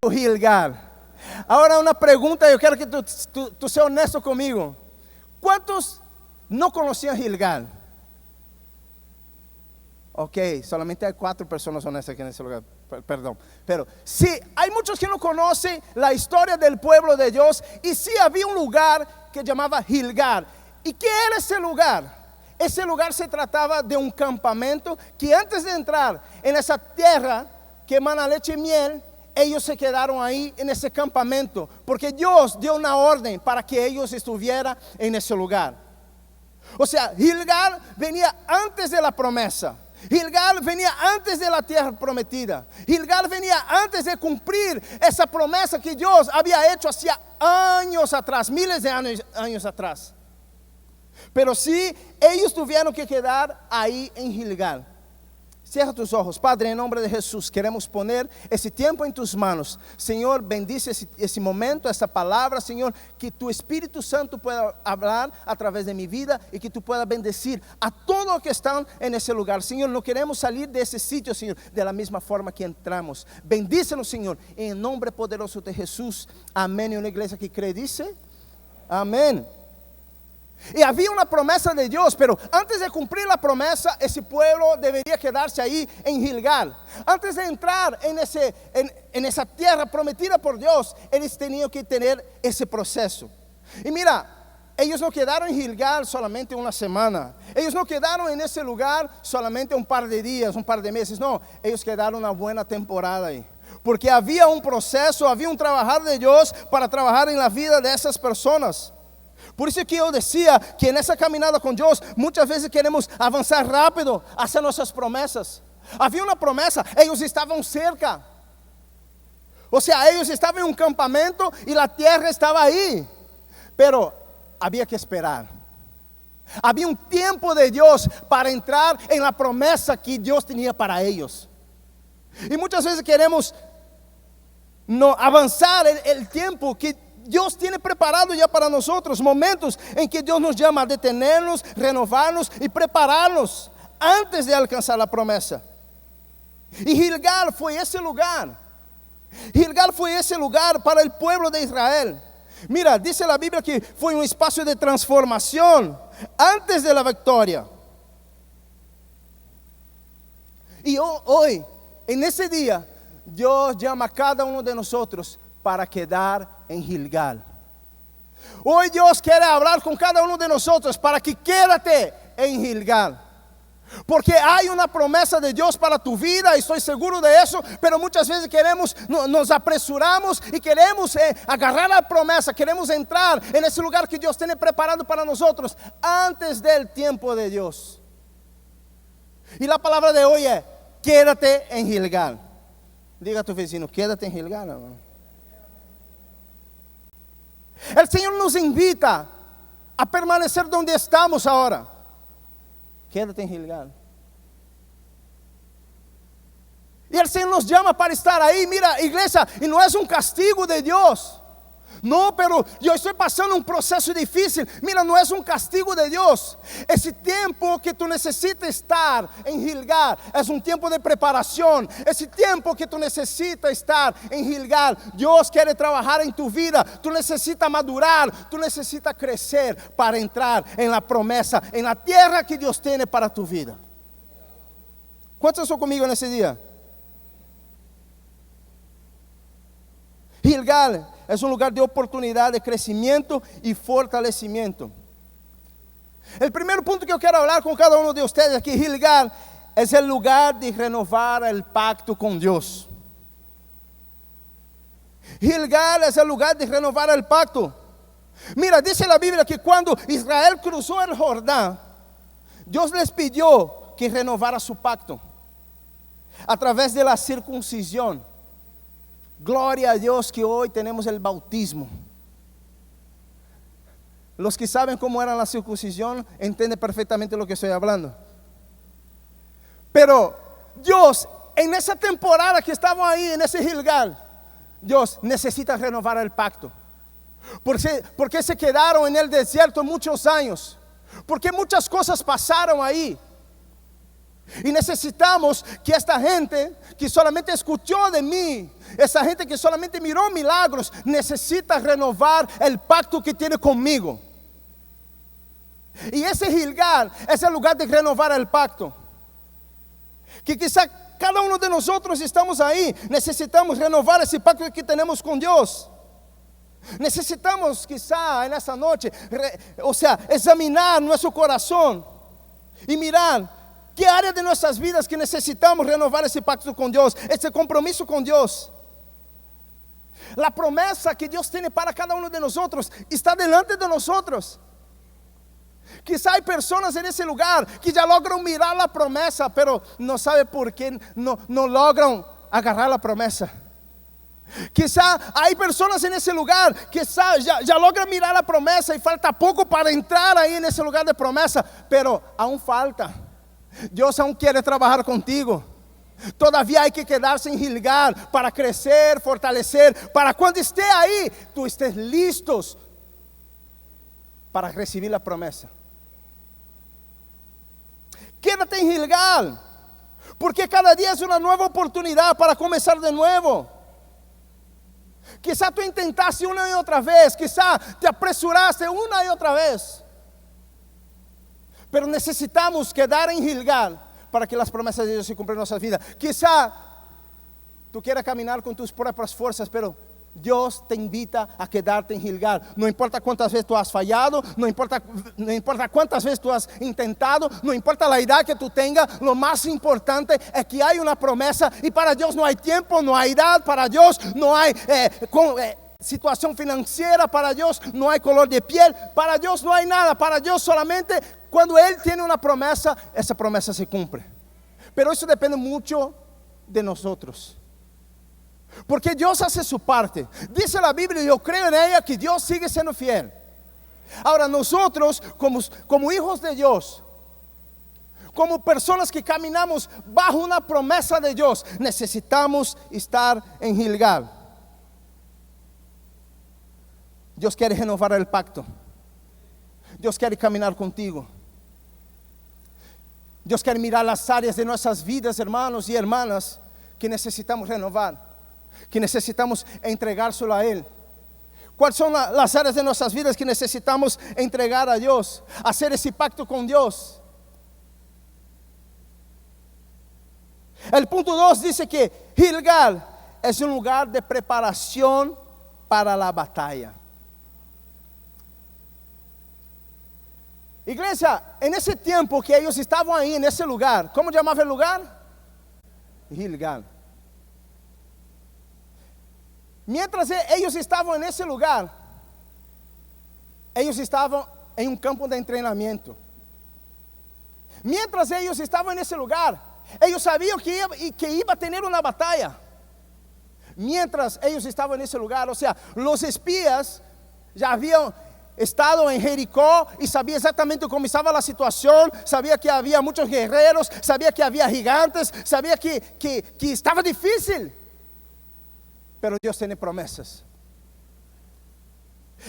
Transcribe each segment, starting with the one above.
Gilgal. Ahora una pregunta, yo quiero que tú seas honesto conmigo. ¿Cuántos no conocían Gilgal? Ok, solamente hay 4 personas honestas aquí en ese lugar, perdón. Pero sí, hay muchos que no conocen la historia del pueblo de Dios. Y sí había un lugar que llamaba Gilgal. ¿Y qué era ese lugar? Ese lugar se trataba de un campamento que antes de entrar en esa tierra que emana leche y miel, ellos se quedaron ahí en ese campamento, porque Dios dio una orden para que ellos estuvieran en ese lugar. O sea, Gilgal venía antes de la promesa. Gilgal venía antes de la tierra prometida. Gilgal venía antes de cumplir esa promesa que Dios había hecho hacía años atrás, miles de años atrás. Pero sí, ellos tuvieron que quedar ahí en Gilgal. Cierra tus ojos. Padre, en nombre de Jesús, queremos poner ese tiempo en tus manos. Señor, bendice ese momento, esta palabra, Señor, que tu Espíritu Santo pueda hablar a través de mi vida y que tú puedas bendecir a todos los que están en ese lugar. Señor, no queremos salir de ese sitio, Señor, de la misma forma que entramos. Bendícenos, Señor, en el nombre poderoso de Jesús. Amén. Y una iglesia que cree dice, amén. Y había una promesa de Dios, pero antes de cumplir la promesa, ese pueblo debería quedarse ahí en Gilgal. Antes de entrar en esa tierra prometida por Dios, ellos tenían que tener ese proceso. Y mira, ellos no quedaron en Gilgal solamente una semana. Ellos no quedaron en ese lugar solamente un par de días, un par de meses. No, ellos quedaron una buena temporada ahí. Porque había un proceso, había un trabajar de Dios para trabajar en la vida de esas personas. Por isso que eu decía que nessa caminhada com Deus, muitas vezes queremos avançar rápido hacia nossas promessas. Havia uma promessa, eles estavam cerca. Ou seja, eles estavam em um campamento e a terra estava aí. Pero havia que esperar. Havia um tempo de Deus para entrar em la promessa que Deus tinha para eles. E muitas vezes queremos avançar o tempo que Dios tiene preparado ya para nosotros, momentos en que Dios nos llama a detenernos, renovarnos y prepararnos antes de alcanzar la promesa. Y Gilgal fue ese lugar. Gilgal fue ese lugar para el pueblo de Israel. Mira, dice la Biblia que fue un espacio de transformación antes de la victoria. Y hoy, en ese día, Dios llama a cada uno de nosotros para quedar en Gilgal. Hoy Dios quiere hablar con cada uno de nosotros para que quédate en Gilgal. Porque hay una promesa de Dios para tu vida, estoy seguro de eso, pero muchas veces nos apresuramos y queremos agarrar la promesa, queremos entrar en ese lugar que Dios tiene preparado para nosotros antes del tiempo de Dios. Y la palabra de hoy es, quédate en Gilgal. Diga a tu vecino, quédate en Gilgal, hermano. El Señor nos invita a permanecer donde estamos ahora. Quédate en Gilgal. Y el Señor nos llama para estar ahí. Mira, iglesia, y no es un castigo de Dios. No, pero yo estoy pasando un proceso difícil. Mira, no es un castigo de Dios. Ese tiempo que tú necesitas estar en Gilgal es un tiempo de preparación. Ese tiempo que tú necesitas estar en Gilgal, Dios quiere trabajar en tu vida. Tú necesitas madurar, tú necesitas crecer para entrar en la promesa, en la tierra que Dios tiene para tu vida. ¿Cuántos están conmigo en ese día? Gilgal es un lugar de oportunidad, de crecimiento y fortalecimiento. El primer punto que yo quiero hablar con cada uno de ustedes aquí, Gilgal es el lugar de renovar el pacto con Dios. Gilgal es el lugar de renovar el pacto. Mira, dice la Biblia que cuando Israel cruzó el Jordán, Dios les pidió que renovara su pacto a través de la circuncisión. Gloria a Dios que hoy tenemos el bautismo. Los que saben cómo era la circuncisión entienden perfectamente lo que estoy hablando. Pero Dios, en esa temporada que estaban ahí, en ese Gilgal, Dios necesita renovar el pacto. Porque se quedaron en el desierto muchos años. Porque muchas cosas pasaron ahí. Y necesitamos que esta gente que solamente escuchó de mí, esa gente que solamente miró milagros, necesita renovar el pacto que tiene conmigo. Y ese Gilgal es el lugar de renovar el pacto. Que quizá cada uno de nosotros estamos ahí, necesitamos renovar ese pacto que tenemos con Dios. Necesitamos quizá en esta noche, examinar nuestro corazón y mirar qué área de nuestras vidas que necesitamos renovar ese pacto con Dios, ese compromiso con Dios. La promesa que Dios tiene para cada uno de nosotros está delante de nosotros. Quizá hay personas en ese lugar que ya logran mirar la promesa, pero no sabe por qué no logran agarrar la promesa. Quizá hay personas en ese lugar que ya logran mirar la promesa y falta poco para entrar ahí en ese lugar de promesa, pero aún falta. Dios aún quiere trabajar contigo. Todavía hay que quedarse en Gilgal para crecer, fortalecer, para cuando esté ahí, tú estés listos para recibir la promesa. Quédate en Gilgal, porque cada día es una nueva oportunidad para comenzar de nuevo. Quizá tú intentaste una y otra vez, quizá te apresuraste una y otra vez, pero necesitamos quedar en Gilgal para que las promesas de Dios se cumplan en nuestras vidas. Quizá tú quieras caminar con tus propias fuerzas, pero Dios te invita a quedarte en Gilgal. No importa cuántas veces tú has fallado, no importa cuántas veces tú has intentado, no importa la edad que tú tengas, lo más importante es que hay una promesa. Y para Dios no hay tiempo, no hay edad, para Dios no hay situación financiera, para Dios no hay color de piel, para Dios no hay nada. Para Dios solamente cuando Él tiene una promesa, esa promesa se cumple. Pero eso depende mucho de nosotros, porque Dios hace su parte. Dice la Biblia, y yo creo en ella, que Dios sigue siendo fiel. Ahora nosotros como hijos de Dios, como personas que caminamos bajo una promesa de Dios, necesitamos estar en Gilgal. Dios quiere renovar el pacto. Dios quiere caminar contigo. Dios quiere mirar las áreas de nuestras vidas, hermanos y hermanas, que necesitamos renovar, que necesitamos entregárselo a Él. ¿Cuáles son las áreas de nuestras vidas que necesitamos entregar a Dios? Hacer ese pacto con Dios. El punto 2 dice que Gilgal es un lugar de preparación para la batalla. Iglesia, en ese tiempo que ellos estaban ahí en ese lugar, ¿cómo llamaba el lugar? Gilgal. Mientras ellos estaban en ese lugar, ellos estaban en un campo de entrenamiento. Mientras ellos estaban en ese lugar, ellos sabían que iba a tener una batalla. Mientras ellos estaban en ese lugar, los espías ya habían estado en Jericó y sabía exactamente cómo estaba la situación, sabía que había muchos guerreros, sabía que había gigantes, sabía que estaba difícil. Pero Dios tiene promesas.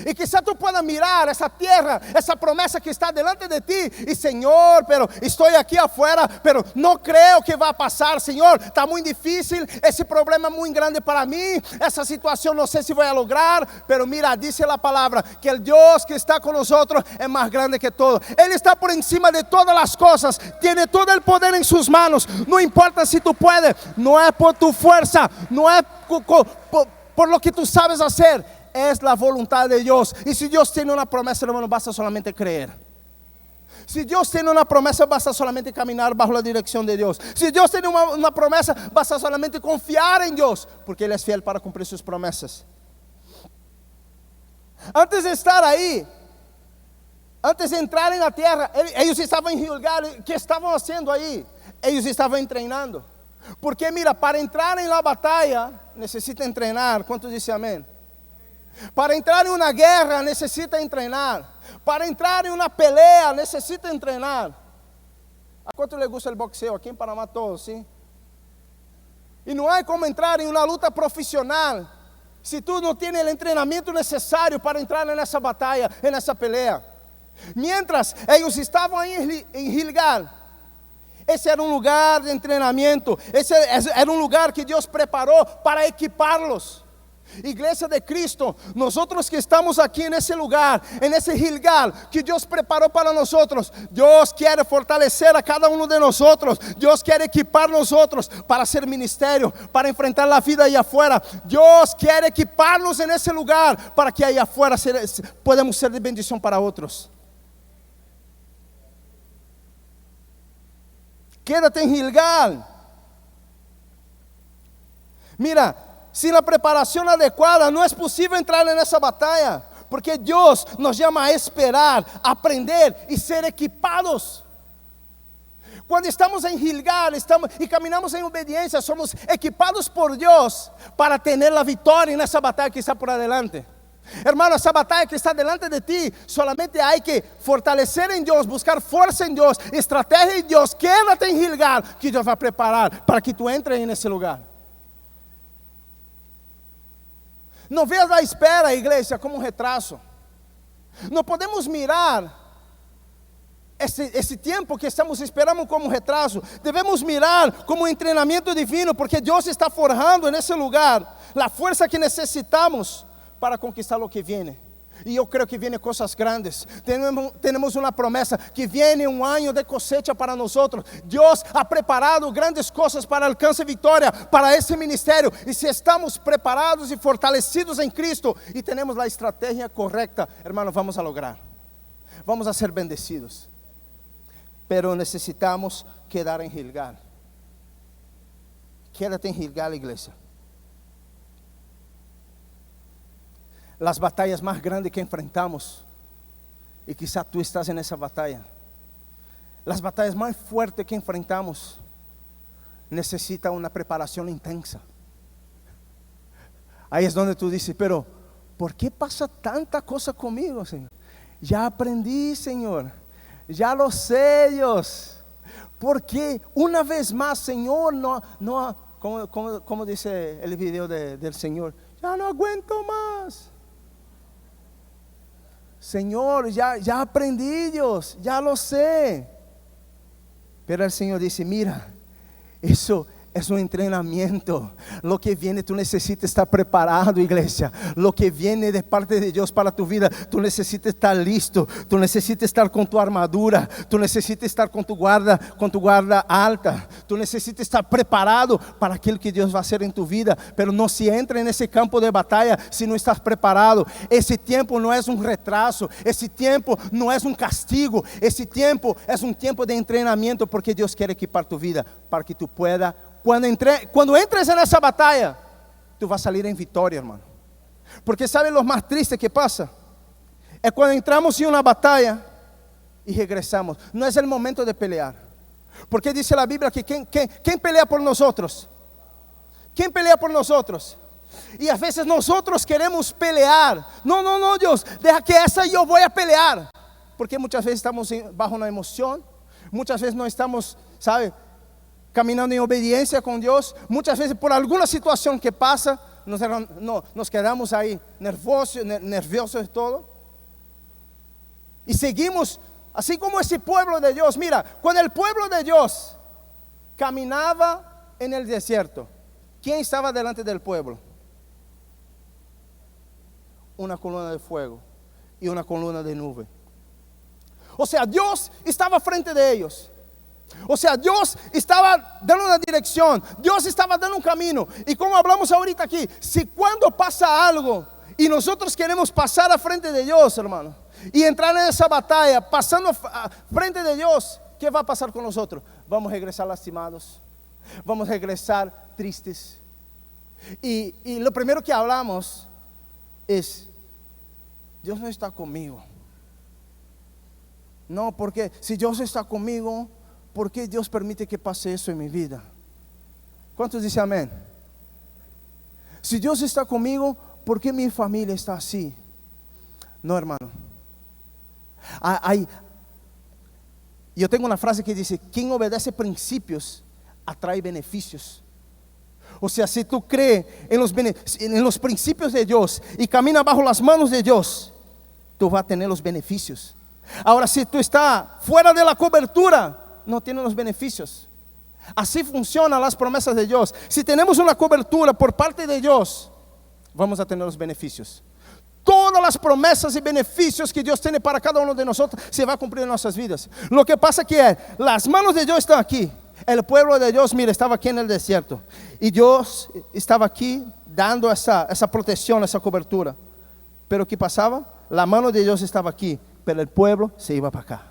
Y quizá tú puedas mirar esa tierra, esa promesa que está delante de ti, y Señor, pero estoy aquí afuera, pero no creo que va a pasar, Señor, está muy difícil, ese problema es muy grande para mí, esa situación no sé si voy a lograr. Pero mira, dice la palabra que el Dios que está con nosotros es más grande que todo. Él está por encima de todas las cosas, tiene todo el poder en sus manos. No importa si tú puedes, no es por tu fuerza, no es por lo que tú sabes hacer, es la voluntad de Dios. Y si Dios tiene una promesa, hermano, basta solamente creer. Si Dios tiene una promesa, basta solamente caminar bajo la dirección de Dios. Si Dios tiene una promesa, basta solamente confiar en Dios, porque Él es fiel para cumplir sus promesas. Antes de estar ahí, antes de entrar en la tierra, ellos estaban en Gilgal. ¿Qué estaban haciendo ahí? Ellos estaban entrenando. Porque mira, para entrar en la batalla necesita entrenar. ¿Cuántos dicen amén? Para entrar en una guerra necesita entrenar. Para entrar en una pelea necesita entrenar. ¿A cuánto le gusta el boxeo? Aquí en Panamá todos, ¿sí? Y no hay como entrar en una lucha profesional si tú no tienes el entrenamiento necesario para entrar en esa batalla, en esa pelea. Mientras ellos estaban ahí en Gilgal, Ese era un lugar de entrenamiento. Ese era un lugar que Dios preparó para equiparlos. Iglesia de Cristo, nosotros que estamos aquí en ese lugar, en ese Gilgal que Dios preparó para nosotros, Dios quiere fortalecer a cada uno de nosotros. Dios quiere equipar nosotros para hacer ministerio, para enfrentar la vida allá afuera. Dios quiere equiparnos en ese lugar para que allá afuera podamos ser de bendición para otros. Quédate en Gilgal. Mira, sin la preparación adecuada no es posible entrar en esa batalla, porque Dios nos llama a esperar, a aprender y ser equipados. Cuando estamos en Gilgal y caminamos en obediencia, somos equipados por Dios para tener la victoria en esa batalla que está por adelante. Hermano, esa batalla que está delante de ti, solamente hay que fortalecer en Dios, buscar fuerza en Dios, estrategia en Dios. Quédate en Gilgal, que Dios va a preparar para que tú entres en ese lugar. No veas la espera, iglesia, como un retraso. No podemos mirar esse tiempo que estamos esperando como retraso. Debemos mirar como entrenamiento divino, porque Dios está forjando en ese lugar la fuerza que necesitamos para conquistar lo que viene. Y yo creo que vienen cosas grandes. Tenemos una promesa que viene un año de cosecha para nosotros. Dios ha preparado grandes cosas para alcanzar victoria para ese ministerio. Y si estamos preparados y fortalecidos en Cristo y tenemos la estrategia correcta, hermanos, vamos a lograr. Vamos a ser bendecidos. Pero necesitamos quedar en Gilgal. Quédate en Gilgal, iglesia. Las batallas más grandes que enfrentamos, y quizá tú estás en esa batalla, las batallas más fuertes que enfrentamos necesitan una preparación intensa. Ahí es donde tú dices, pero ¿por qué pasa tanta cosa conmigo, Señor? Ya aprendí, Señor, ya lo sé, Dios. Porque una vez más, Señor, como dice el video del Señor, ya no aguento más. Señor, ya aprendí, Dios, ya lo sé. Pero el Señor dice, mira, eso es un entrenamiento. Lo que viene, tú necesitas estar preparado, iglesia. Lo que viene de parte de Dios para tu vida, tú necesitas estar listo. Tú necesitas estar con tu armadura. Tú necesitas estar con tu guarda alta. Tú necesitas estar preparado para aquilo que Dios va a hacer en tu vida. Pero no se entra en ese campo de batalla si no estás preparado. Ese tiempo no es un retraso. Ese tiempo no es un castigo. Ese tiempo es un tiempo de entrenamiento, porque Dios quiere equipar tu vida para que tú puedas. Cuando entres en esa batalla, tú vas a salir en victoria, hermano. Porque ¿sabe lo más triste que pasa? Es cuando entramos en una batalla y regresamos. No es el momento de pelear. Porque dice la Biblia que ¿quién pelea por nosotros? ¿Quién pelea por nosotros? Y a veces nosotros queremos pelear. No, Dios, deja que esa yo voy a pelear. Porque muchas veces estamos bajo una emoción. Muchas veces no estamos, ¿sabe?, caminando en obediencia con Dios. Muchas veces por alguna situación que pasa, nos quedamos ahí nerviosos de todo. Y seguimos, así como ese pueblo de Dios. Mira, cuando el pueblo de Dios caminaba en el desierto, ¿quién estaba delante del pueblo? Una columna de fuego y una columna de nube. O sea, Dios estaba frente de ellos. O sea, Dios estaba dando una dirección, Dios estaba dando un camino. Y como hablamos ahorita aquí, si cuando pasa algo y nosotros queremos pasar a frente de Dios, hermano, y entrar en esa batalla, pasando a frente de Dios, ¿qué va a pasar con nosotros? Vamos a regresar lastimados, vamos a regresar tristes. Y lo primero que hablamos es, Dios no está conmigo. No, porque si Dios está conmigo, ¿por qué Dios permite que pase eso en mi vida? ¿Cuántos dicen amén? Si Dios está conmigo, ¿por qué mi familia está así? No, hermano. Yo tengo una frase que dice, quien obedece principios atrae beneficios. O sea, si tú crees en los principios de Dios y caminas bajo las manos de Dios, tú vas a tener los beneficios. Ahora, si tú estás fuera de la cobertura, no tiene los beneficios. Así funcionan las promesas de Dios. Si tenemos una cobertura por parte de Dios, vamos a tener los beneficios. Todas las promesas y beneficios que Dios tiene para cada uno de nosotros se va a cumplir en nuestras vidas. Lo que pasa es que las manos de Dios están aquí. El pueblo de Dios, mira, estaba aquí en el desierto. Y Dios estaba aquí dando esa protección, esa cobertura. Pero ¿qué pasaba? La mano de Dios estaba aquí, pero el pueblo se iba para acá.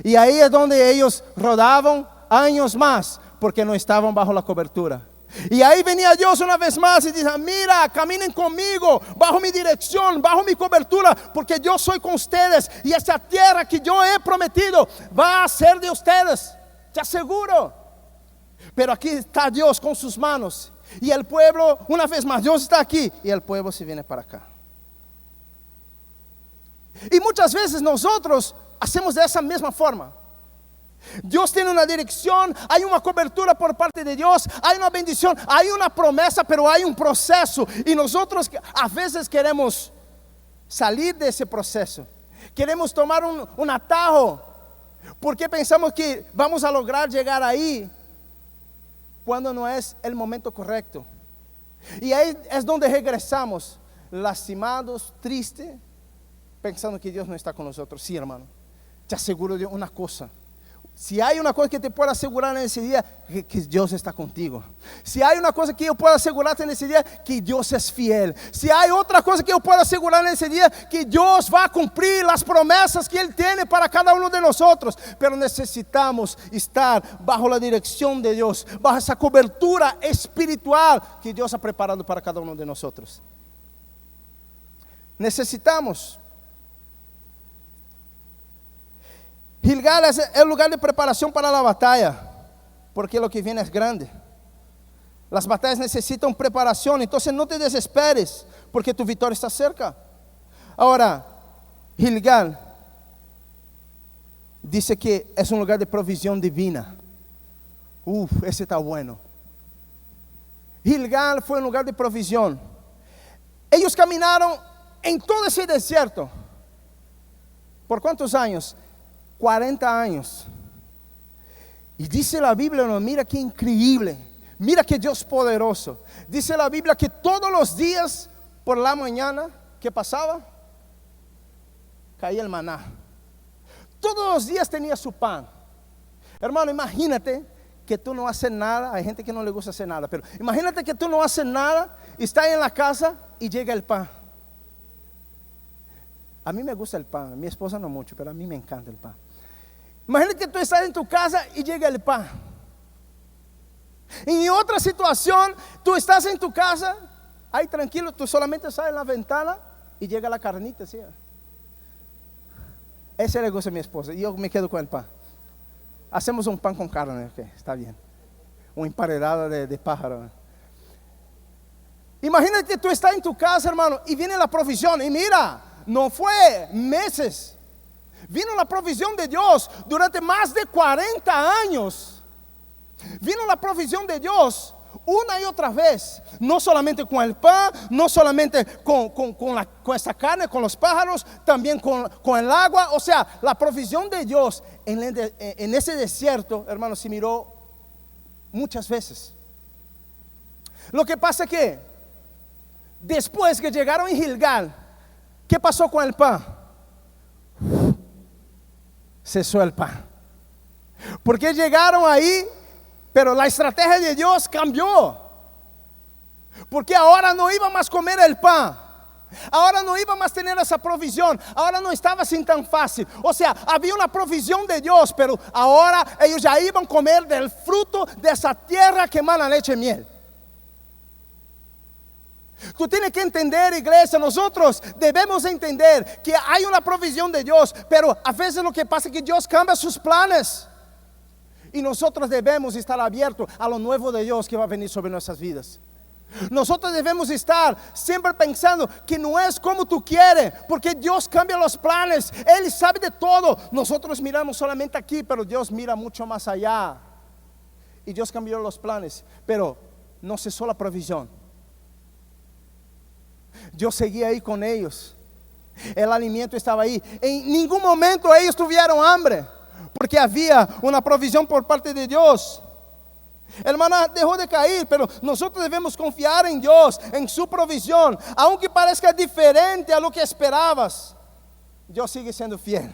Y ahí es donde ellos rodaban años más, porque no estaban bajo la cobertura. Y ahí venía Dios una vez más y dice: mira, caminen conmigo, bajo mi dirección, bajo mi cobertura, porque yo soy con ustedes. Y esa tierra que yo he prometido va a ser de ustedes, te aseguro. Pero aquí está Dios con sus manos. Y el pueblo, una vez más, Dios está aquí y el pueblo se viene para acá. Y muchas veces nosotros hacemos de esa misma forma. Dios tiene una dirección, hay una cobertura por parte de Dios, hay una bendición, hay una promesa, pero hay un proceso. Y nosotros a veces queremos salir de ese proceso. Queremos tomar un atajo, porque pensamos que vamos a lograr llegar ahí, cuando no es el momento correcto. Y ahí es donde regresamos, lastimados, tristes, pensando que Dios no está con nosotros. Sí, hermano, te aseguro de una cosa. Si hay una cosa que te puedo asegurar en ese día, que Dios está contigo. Si hay una cosa que yo puedo asegurarte en ese día, que Dios es fiel. Si hay otra cosa que yo puedo asegurar en ese día, que Dios va a cumplir las promesas que Él tiene para cada uno de nosotros. Pero necesitamos estar bajo la dirección de Dios, bajo esa cobertura espiritual que Dios ha preparado para cada uno de nosotros. Necesitamos. Gilgal es el lugar de preparación para la batalla, porque lo que viene es grande. Las batallas necesitan preparación, entonces no te desesperes, porque tu victoria está cerca. Ahora, Gilgal dice que es un lugar de provisión divina. Ese está bueno. Gilgal fue un lugar de provisión. Ellos caminaron en todo ese desierto. ¿Por cuántos años? 40 años. Y dice la Biblia, no, mira qué increíble, mira que Dios poderoso. Dice la Biblia que todos los días por la mañana, ¿qué pasaba? Caía el maná. Todos los días tenía su pan. Hermano, imagínate que tú no haces nada. Hay gente que no le gusta hacer nada, pero imagínate que tú no haces nada, estás en la casa y llega el pan. A mí me gusta el pan, a mi esposa no mucho, pero a mí me encanta el pan. Imagínate que tú estás en tu casa y llega el pan. En otra situación, tú estás en tu casa, ahí tranquilo, tú solamente sales en la ventana y llega la carnita, ¿sí? Ese le gusta a mi esposa y yo me quedo con el pan. Hacemos un pan con carne, okay, está bien. Un emparedado de pájaro. Imagínate que tú estás en tu casa, hermano, y viene la provisión. Y mira, no fue meses. Vino la provisión de Dios durante más de 40 años. Vino la provisión de Dios una y otra vez. No solamente con el pan, no solamente con esta carne, con los pájaros, también con el agua. O sea, la provisión de Dios en ese desierto, hermano, se miró muchas veces. Lo que pasa es que después que llegaron en Gilgal, ¿qué pasó con el pan? Cesó el pan. Porque llegaron ahí, pero la estrategia de Dios cambió. Porque ahora no iba más a comer el pan. Ahora no iba más a tener esa provisión. Ahora no estaba así tan fácil. O sea, había una provisión de Dios, pero ahora ellos ya iban a comer del fruto de esa tierra que emana leche y miel. Tú tienes que entender, iglesia, nosotros debemos entender que hay una provisión de Dios, pero a veces lo que pasa es que Dios cambia sus planes. Y nosotros debemos estar abiertos a lo nuevo de Dios que va a venir sobre nuestras vidas. Nosotros debemos estar siempre pensando que no es como tú quieres, porque Dios cambia los planes, Él sabe de todo. Nosotros miramos solamente aquí, pero Dios mira mucho más allá. Y Dios cambió los planes, pero no cesó la provisión. Yo seguía ahí con ellos. El alimento estaba ahí. En ningún momento ellos tuvieron hambre. porque había una provisión por parte de Dios. El maná dejó de caer, pero nosotros debemos confiar en Dios, en su provisión. Aunque parezca diferente a lo que esperabas, Dios sigue siendo fiel.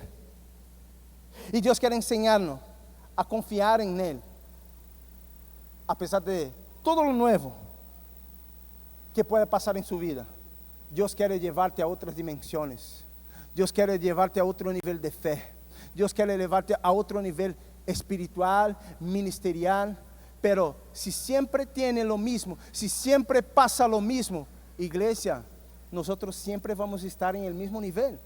Y Dios quiere enseñarnos a confiar en Él, a pesar de todo lo nuevo que puede pasar en su vida. Dios quiere llevarte a otras dimensiones. Dios quiere llevarte a otro nivel de fe. Dios quiere llevarte a otro nivel espiritual, ministerial. Pero si siempre tiene lo mismo, si siempre pasa lo mismo, iglesia, nosotros siempre vamos a estar en el mismo nivel.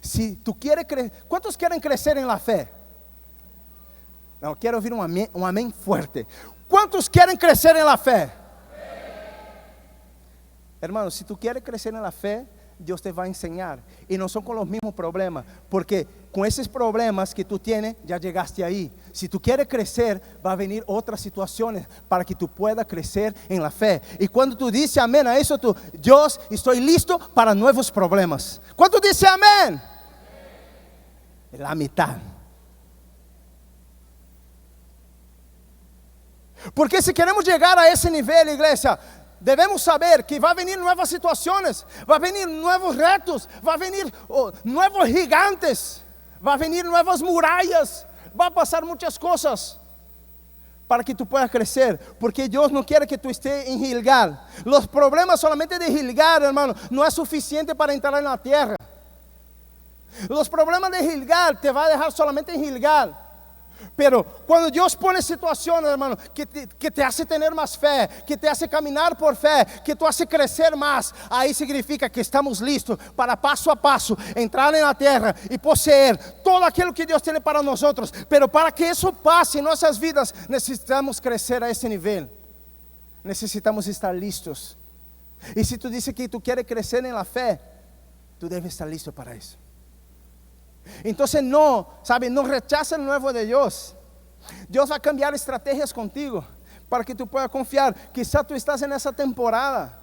Si tú quieres crecer, ¿cuántos quieren crecer en la fe? No, quiero oír un amén fuerte. ¿Cuántos quieren crecer en la fe? Hermano, si tú quieres crecer en la fe, Dios te va a enseñar. Y no son con los mismos problemas, porque con esos problemas que tú tienes, ya llegaste ahí. Si tú quieres crecer, va a venir otras situaciones para que tú puedas crecer en la fe. Y cuando tú dices amén a eso, Dios, estoy listo para nuevos problemas. ¿Cuánto dice amén? La mitad. Porque si queremos llegar a ese nivel, iglesia, debemos saber que va a venir nuevas situaciones, va a venir nuevos retos, va a venir nuevos gigantes, va a venir nuevas murallas, va a pasar muchas cosas para que tú puedas crecer, porque Dios no quiere que tú estés en Gilgal. Los problemas solamente de Gilgal, hermano, no es suficiente para entrar en la tierra. Los problemas de Gilgal te va a dejar solamente en Gilgal. Pero cuando Dios pone situaciones, hermano, que te hace tener más fe, que te hace caminar por fe, que te hace crecer más, ahí significa que estamos listos para paso a paso entrar en la tierra y poseer todo aquello que Dios tiene para nosotros. Pero para que eso pase en nuestras vidas, necesitamos crecer a ese nivel. Necesitamos estar listos. Y si tú dices que tú quieres crecer en la fe, tú debes estar listo para eso. Entonces no rechaza el nuevo de Dios. Dios va a cambiar estrategias contigo para que tú puedas confiar. Quizá tú estás en esa temporada,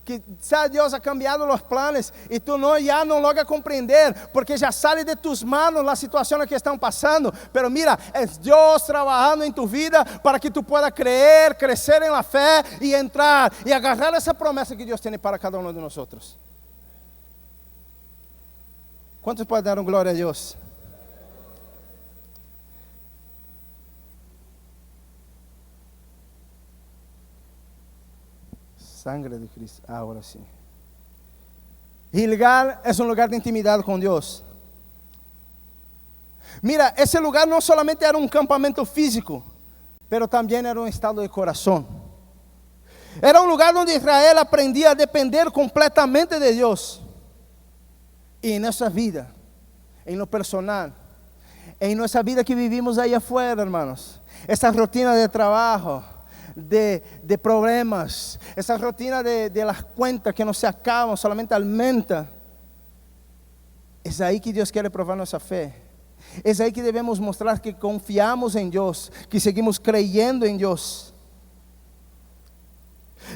quizá Dios ha cambiado los planes y tú ya no logras comprender, porque ya sale de tus manos las situaciones que están pasando. Pero mira, es Dios trabajando en tu vida para que tú puedas creer, crecer en la fe y entrar y agarrar esa promesa que Dios tiene para cada uno de nosotros. ¿Cuántos pueden dar gloria a Dios? Sangre de Cristo. Ahora sí. Gilgal es un lugar de intimidad con Dios. Mira, ese lugar no solamente era un campamento físico, pero también era un estado de corazón. Era un lugar donde Israel aprendía a depender completamente de Dios. Y en nuestra vida, en lo personal, en nuestra vida que vivimos ahí afuera, hermanos, esa rutina de trabajo, de problemas, esa rutina de las cuentas que no se acaban, solamente aumenta. Es ahí que Dios quiere probar nuestra fe. Es ahí que debemos mostrar que confiamos en Dios, que seguimos creyendo en Dios.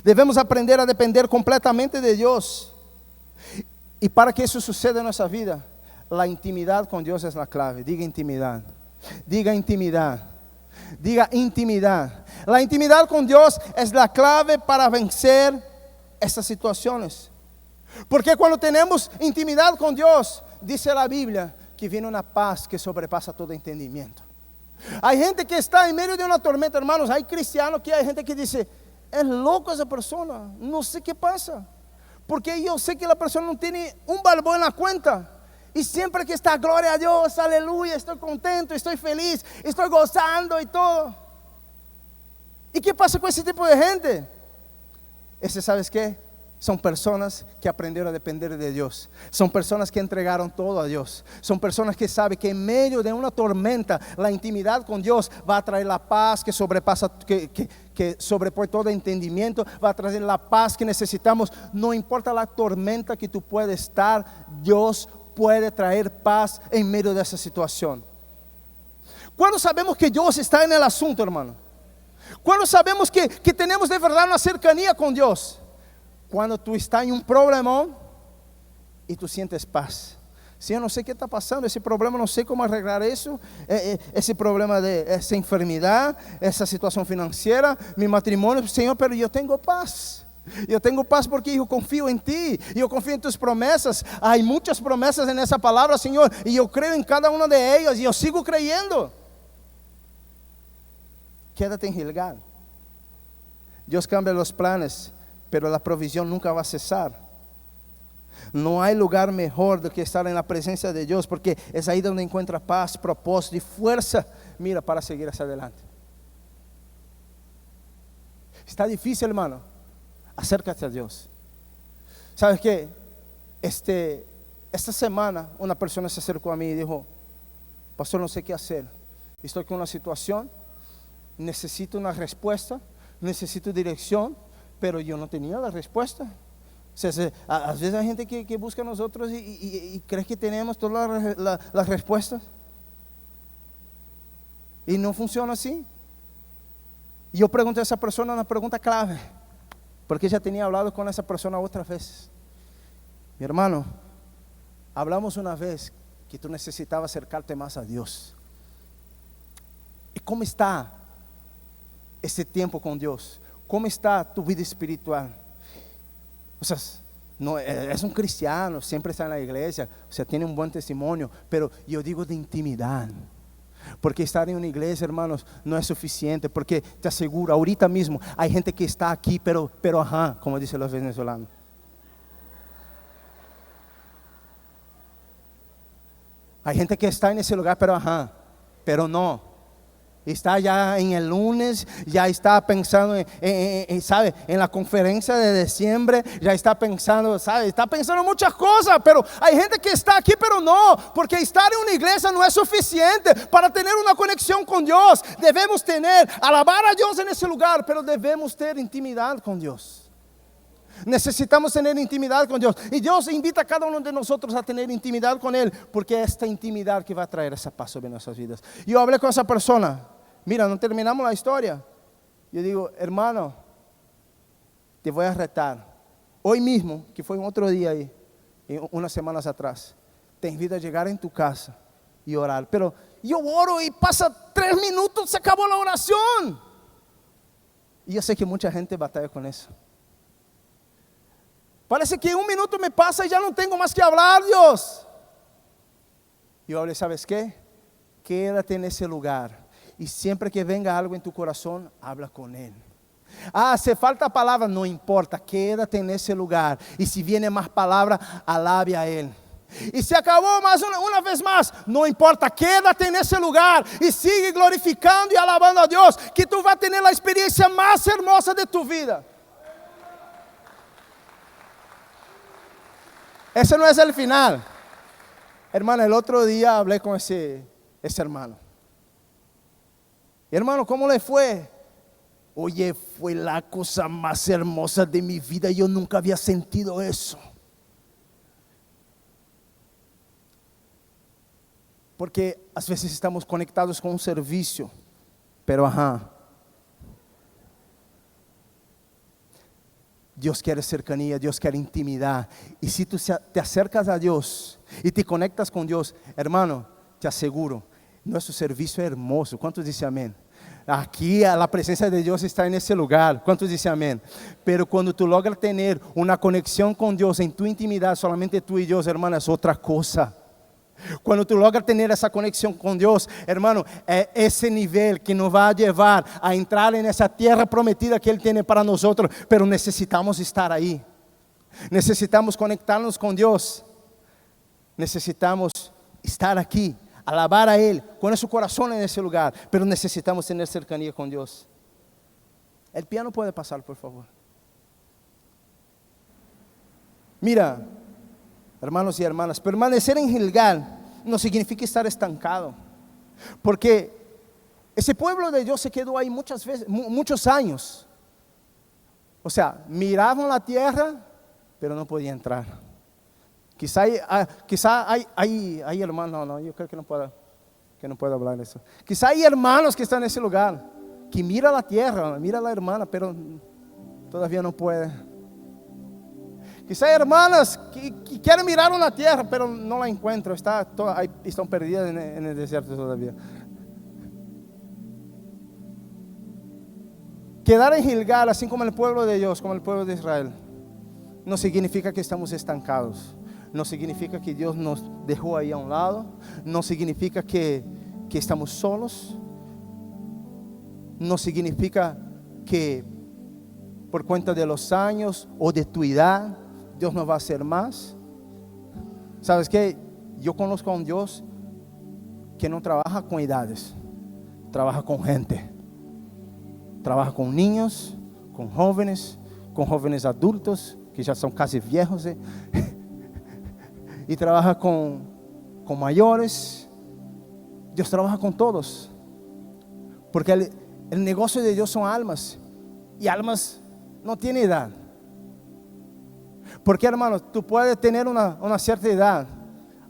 Debemos aprender a depender completamente de Dios. Y para que eso suceda en nuestra vida, la intimidad con Dios es la clave. Diga intimidad. Diga intimidad. Diga intimidad. La intimidad con Dios es la clave para vencer estas situaciones. Porque cuando tenemos intimidad con Dios, dice la Biblia, que viene una paz que sobrepasa todo entendimiento. Hay gente que está en medio de una tormenta, hermanos. Hay cristianos que hay gente que dice, es loco esa persona, no sé qué pasa. Porque yo sé que la persona no tiene un balbo en la cuenta. Y siempre que está, gloria a Dios, aleluya, estoy contento, estoy feliz, estoy gozando y todo. ¿Y qué pasa con ese tipo de gente? ¿Sabes qué? Son personas que aprendieron a depender de Dios. Son personas que entregaron todo a Dios. Son personas que saben que en medio de una tormenta, la intimidad con Dios va a traer la paz que sobrepasa, que sobrepone todo entendimiento. Va a traer la paz que necesitamos. No importa la tormenta que tú puedes estar, Dios puede traer paz en medio de esa situación. ¿Cuándo sabemos que Dios está en el asunto, hermano? ¿Cuándo sabemos que tenemos de verdad una cercanía con Dios? Cuando tú estás en un problemón y tú sientes paz, Señor, no sé qué está pasando, ese problema, no sé cómo arreglar eso, ese problema de esa enfermedad, esa situación financiera, mi matrimonio, Señor, pero yo tengo paz. Yo tengo paz porque yo confío en ti, yo confío en tus promesas. Hay muchas promesas en esa palabra, Señor, y yo creo en cada una de ellas y yo sigo creyendo. Quédate en Gilgal. Dios cambia los planes, pero la provisión nunca va a cesar. No hay lugar mejor do que estar en la presencia de Dios, porque es ahí donde encuentra paz, propósito y fuerza, mira, para seguir hacia adelante. Está difícil, hermano, acércate a Dios. ¿Sabes qué? Esta semana una persona se acercó a mí y dijo: pastor, no sé qué hacer, estoy con una situación, necesito una respuesta, necesito dirección, pero yo no tenía la respuesta. O sea, a veces hay gente que busca a nosotros y cree que tenemos todas las respuestas. Y no funciona así. Y yo pregunté a esa persona una pregunta clave, porque ya tenía hablado con esa persona otras veces. Mi hermano, hablamos una vez que tú necesitabas acercarte más a Dios. ¿Y cómo está ese tiempo con Dios? ¿Cómo está tu vida espiritual? O sea, no, es un cristiano, siempre está en la iglesia, o sea, tiene un buen testimonio, pero yo digo de intimidad. Porque estar en una iglesia, hermanos, no es suficiente, porque te aseguro, ahorita mismo hay gente que está aquí, pero ajá, como dicen los venezolanos. Hay gente que está en ese lugar, pero ajá, pero no. Está ya en el lunes, ya está pensando ¿sabe? En la conferencia de diciembre, ya está pensando, ¿sabe? Está pensando muchas cosas, pero hay gente que está aquí, pero no, porque estar en una iglesia no es suficiente para tener una conexión con Dios. Debemos alabar a Dios en ese lugar, pero debemos tener intimidad con Dios. Necesitamos tener intimidad con Dios, y Dios invita a cada uno de nosotros a tener intimidad con Él, porque es esta intimidad que va a traer esa paz sobre nuestras vidas. Yo hablé con esa persona. Mira, no terminamos la historia. Yo digo: hermano, te voy a retar. Hoy mismo, que fue un otro día ahí, unas semanas atrás, te invito a llegar en tu casa y orar. Pero yo oro y pasa 3 minutos, se acabó la oración. Y yo sé que mucha gente batalla con eso. Parece que 1 minuto me pasa y ya no tengo más que hablar, Dios. Yo hablé: ¿sabes qué? Quédate en ese lugar. Y siempre que venga algo en tu corazón, habla con Él. Se falta palabra, no importa, quédate en ese lugar. Y si viene más palabra, alabe a Él. Y se acabó más una vez más, no importa, quédate en ese lugar y sigue glorificando y alabando a Dios, que tú vas a tener la experiencia más hermosa de tu vida. Ese no es el final. Hermano, el otro día hablé con ese hermano. Hermano, ¿cómo le fue? Oye, fue la cosa más hermosa de mi vida. Yo nunca había sentido eso. Porque a veces estamos conectados con un servicio, pero ajá, Dios quiere cercanía, Dios quiere intimidad. Y si tú te acercas a Dios y te conectas con Dios, hermano, te aseguro, nuestro servicio es hermoso. ¿Cuántos dicen amén? Aquí la presencia de Dios está en ese lugar. ¿Cuántos dicen amén? Pero cuando tú logras tener una conexión con Dios en tu intimidad, solamente tú y Dios, hermano, es otra cosa. Cuando tú logras tener esa conexión con Dios, hermano, es ese nivel que nos va a llevar a entrar en esa tierra prometida que Él tiene para nosotros. Pero necesitamos estar ahí. Necesitamos conectarnos con Dios. Necesitamos estar aquí, alabar a Él, poner su corazón en ese lugar. Pero necesitamos tener cercanía con Dios. El piano puede pasar, por favor. Mira, hermanos y hermanas, permanecer en Gilgal no significa estar estancado, porque ese pueblo de Dios se quedó ahí muchas veces, muchos años. O sea, miraban la tierra, pero no podían entrar. Quizá hay hermanos, no, yo creo que no puedo hablar de eso. Quizá hay hermanos que están en ese lugar, que mira la tierra, mira la hermana, pero todavía no puede. Quizá hay hermanas que quieren mirar una tierra, pero no la encuentro. Están perdidas en el desierto todavía. Quedar en Gilgal, así como el pueblo de Dios, como el pueblo de Israel, no significa que estamos estancados. No significa que Dios nos dejó ahí a un lado. No significa que estamos solos. No significa que por cuenta de los años o de tu edad Dios no va a hacer más. ¿Sabes qué? Yo conozco a un Dios que no trabaja con edades, trabaja con gente. Trabaja con niños, con jóvenes adultos que ya son casi viejos, y trabaja con mayores. Dios trabaja con todos, porque el negocio de Dios son almas, y almas no tienen edad. Porque, hermano, tú puedes tener una cierta edad.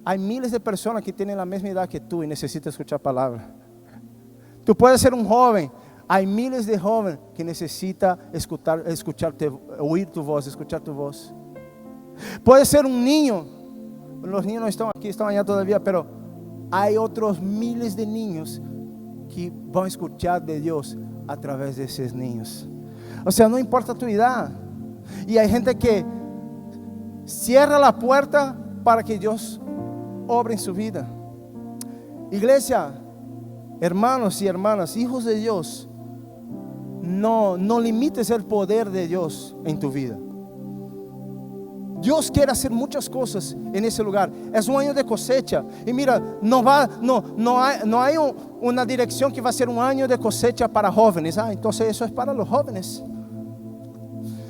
Hay miles de personas que tienen la misma edad que tú y necesitan escuchar palabra. Tú puedes ser un joven. Hay miles de jóvenes que necesitan escucharte, oír tu voz, escuchar tu voz. Puede ser un niño. Los niños no están aquí, están allá todavía, pero hay otros miles de niños que van a escuchar de Dios a través de esos niños. O sea, no importa tu edad. Y hay gente que cierra la puerta para que Dios obre en su vida. Iglesia, hermanos y hermanas, hijos de Dios, no limites el poder de Dios en tu vida. Dios quiere hacer muchas cosas en ese lugar. Es un año de cosecha. Y mira, no hay una dirección que va a ser un año de cosecha para jóvenes. Entonces eso es para los jóvenes.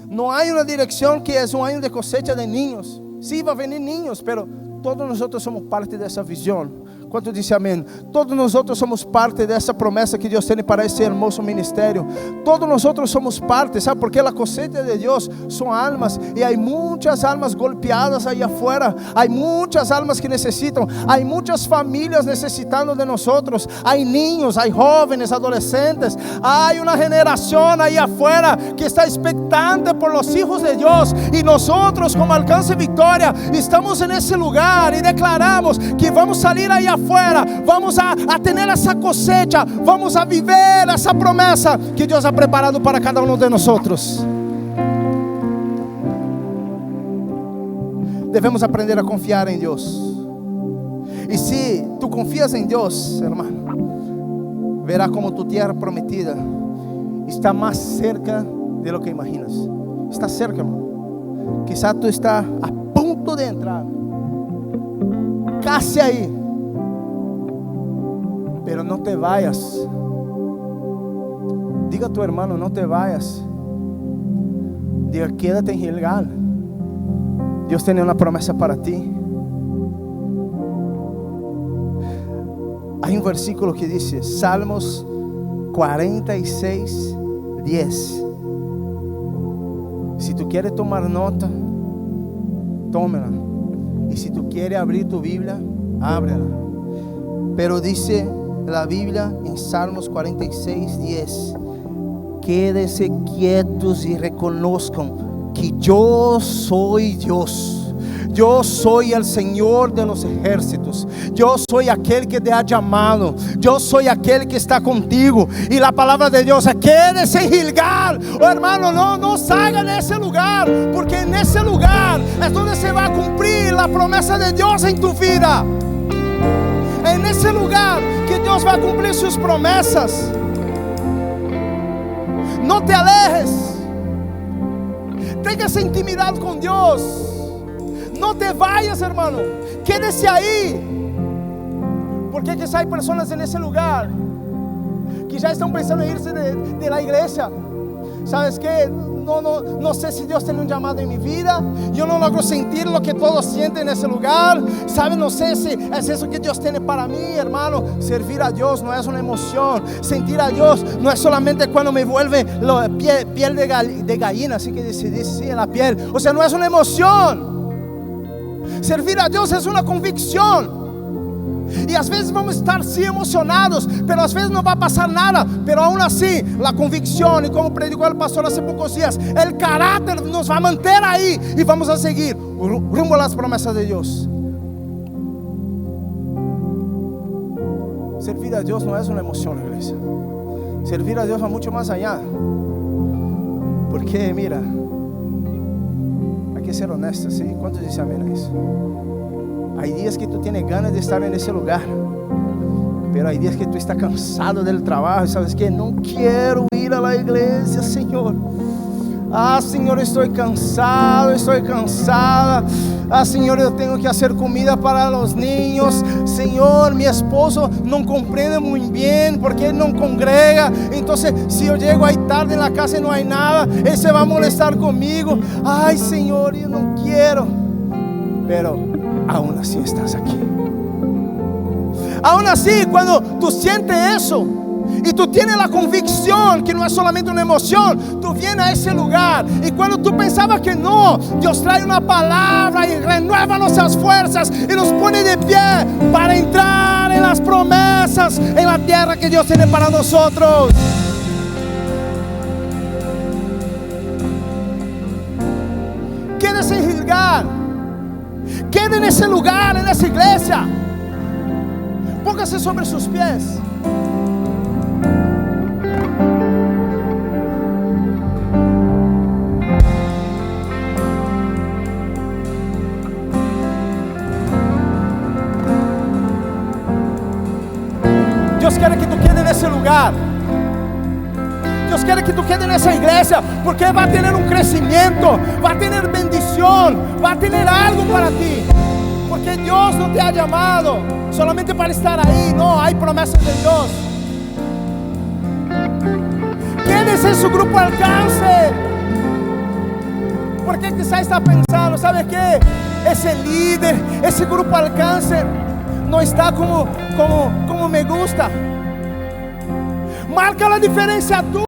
No hay una dirección que es un año de cosecha de niños. Sí, va a venir niños, pero todos nosotros somos parte de esa visión. ¿Cuánto dice amén? Todos nosotros somos parte de esa promesa que Dios tiene para ese hermoso ministerio. Todos nosotros somos parte, ¿sabe? Porque la cosecha de Dios son almas, y hay muchas almas golpeadas ahí afuera. Hay muchas almas que necesitan. Hay muchas familias necesitando de nosotros. Hay niños, hay jóvenes, adolescentes. Hay una generación ahí afuera que está expectante por los hijos de Dios. Y nosotros, como Alcance Victoria, estamos en ese lugar y declaramos que vamos a salir ahí afuera, vamos a tener esa cosecha, vamos a vivir esa promesa que Dios ha preparado para cada uno de nosotros. Debemos aprender a confiar en Dios. Y si tú confías en Dios, hermano, verás como tu tierra prometida está más cerca de lo que imaginas. Está cerca, hermano. Quizá tú estás a punto de entrar, casi ahí. Pero no te vayas. Diga a tu hermano, no te vayas. Diga, quédate en Gilgal. Dios tiene una promesa para ti. Hay un versículo que dice, Salmos 46, 10. Si tú quieres tomar nota, tómala. Y si tú quieres abrir tu Biblia, ábrela. Pero dice la Biblia en Salmos 46, 10: quédense quietos y reconozcan que yo soy Dios. Yo soy el Señor de los ejércitos. Yo soy aquel que te ha llamado. Yo soy aquel que está contigo. Y la palabra de Dios es: quédese en Gilgal. Oh, hermano, no salga de ese lugar, porque en ese lugar es donde se va a cumplir la promesa de Dios en tu vida. En ese lugar que Dios va a cumplir sus promesas. No te alejes. Tenga esa intimidad con Dios. No te vayas, hermano. Quédese ahí. Porque quizá hay personas en ese lugar que ya están pensando en irse de la iglesia. ¿Sabes qué? No sé si Dios tiene un llamado en mi vida. Yo no logro sentir lo que todos sienten en ese lugar. ¿Sabes? No sé si es eso que Dios tiene para mí, hermano. Servir a Dios no es una emoción. Sentir a Dios no es solamente cuando me vuelve piel de gallina, así que dice sí, en la piel. O sea, no es una emoción. Servir a Dios es una convicción. Y a veces vamos a estar sí emocionados, pero a veces no va a pasar nada. Pero aún así, la convicción, y como predicó el pastor hace pocos días, el carácter nos va a mantener ahí y vamos a seguir rumbo a las promesas de Dios. Servir a Dios no es una emoción, iglesia. Servir a Dios va mucho más allá. Porque mira, hay que ser honesto, ¿sí? ¿Cuántos dicen amén a eso? Hay días que tú tienes ganas de estar en ese lugar, pero hay días que tú estás cansado del trabajo y sabes que no quiero ir a la iglesia, Señor. Señor, estoy cansado, estoy cansada. Señor, yo tengo que hacer comida para los niños. Señor, mi esposo no comprende muy bien porque él no congrega. Entonces, si yo llego ahí tarde en la casa y no hay nada, él se va a molestar conmigo. Ay, Señor, yo no quiero. Pero aún así estás aquí. Aún así, cuando tú sientes eso y tú tienes la convicción que no es solamente una emoción, tú vienes a ese lugar y cuando tú pensabas que no, Dios trae una palabra y renueva nuestras fuerzas y nos pone de pie para entrar en las promesas, en la tierra que Dios tiene para nosotros. Quédese en Gilgal, quede en ese lugar, en esa iglesia. Póngase sobre sus pies. Dios quiere que tú quedes en ese lugar. Dios quiere que tú quedes en esa iglesia, porque va a tener un crecimiento, va a tener bendición, va a tener algo para ti. Porque Dios no te ha llamado solamente para estar ahí. No, hay promesas de Dios. Quédese en su grupo alcance. Porque quizás está pensando, ¿sabe qué? Ese líder, ese grupo alcance no está como me gusta. Marca la diferencia tú.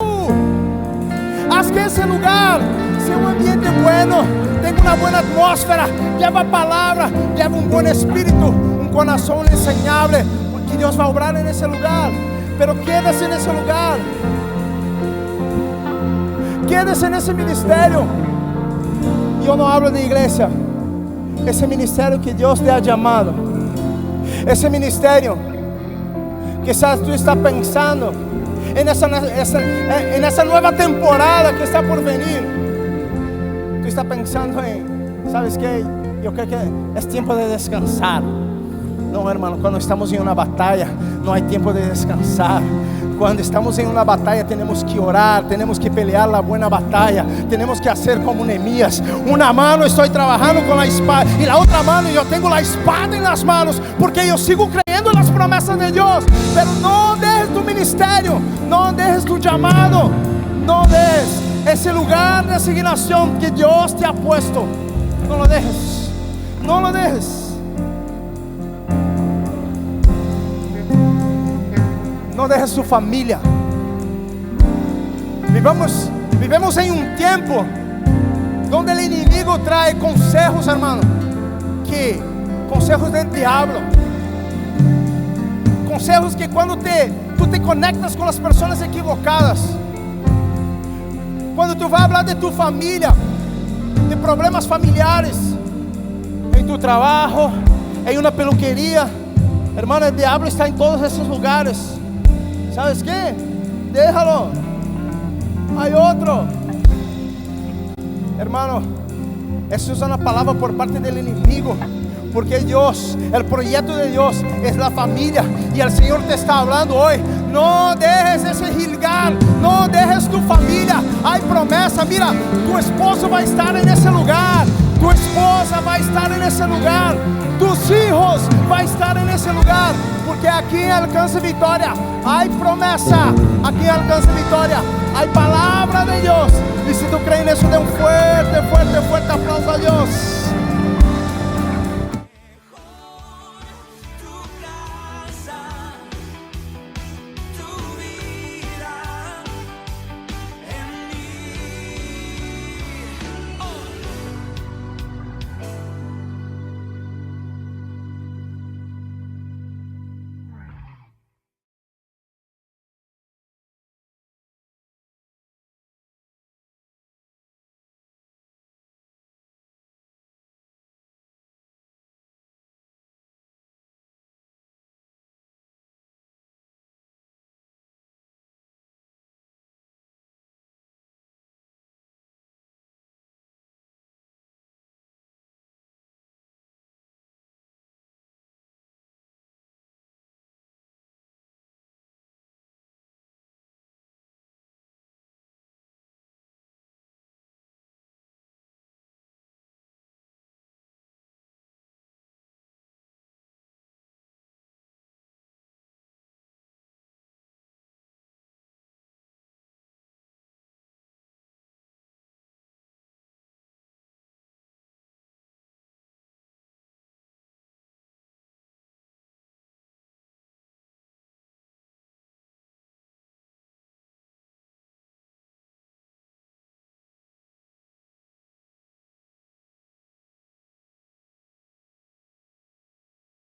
Haz que ese lugar sea un ambiente bueno, tenga una buena atmósfera, lleva palabra, lleva un buen espíritu, un corazón enseñable, porque Dios va a obrar en ese lugar. Pero quédese en ese lugar, quédese en ese ministerio. Yo no hablo de iglesia, ese ministerio que Dios te ha llamado, ese ministerio quizás tú estás pensando en esa nueva temporada que está por venir. Tú estás pensando en, ¿sabes qué? Yo creo que es tiempo de descansar. No, hermano, cuando estamos en una batalla no hay tiempo de descansar. Cuando estamos en una batalla tenemos que orar, tenemos que pelear la buena batalla, tenemos que hacer como Nehemías. Una mano estoy trabajando con la espada y la otra mano yo tengo la espada en las manos, porque yo sigo creyendo en las promesas de Dios. Pero no dejes tu ministerio, no dejes tu llamado, no dejes ese lugar de asignación que Dios te ha puesto. No lo dejes, no lo dejes. No dejes su familia. Vivemos en un tiempo donde el enemigo trae consejos, hermano, consejos del diablo, consejos que cuando tú te conectas con las personas equivocadas, cuando tú vas a hablar de tu familia, de problemas familiares, en tu trabajo, en una peluquería, hermano, el diablo está en todos esos lugares. ¿Sabes qué? Déjalo. Hay otro. Hermano, eso es una palabra por parte del enemigo. Porque Dios, el proyecto de Dios es la familia. Y el Señor te está hablando hoy. No dejes ese Gilgal, no dejes tu familia. Hay promesa. Mira, tu esposo va a estar en ese lugar, tu esposa va a estar en ese lugar, tus hijos van a estar en ese lugar. Porque aquí en Alcance Victoria hay promesa. Aquí en Alcance Victoria hay palabra de Dios. Y si tú crees en eso, de un fuerte aplauso a Dios.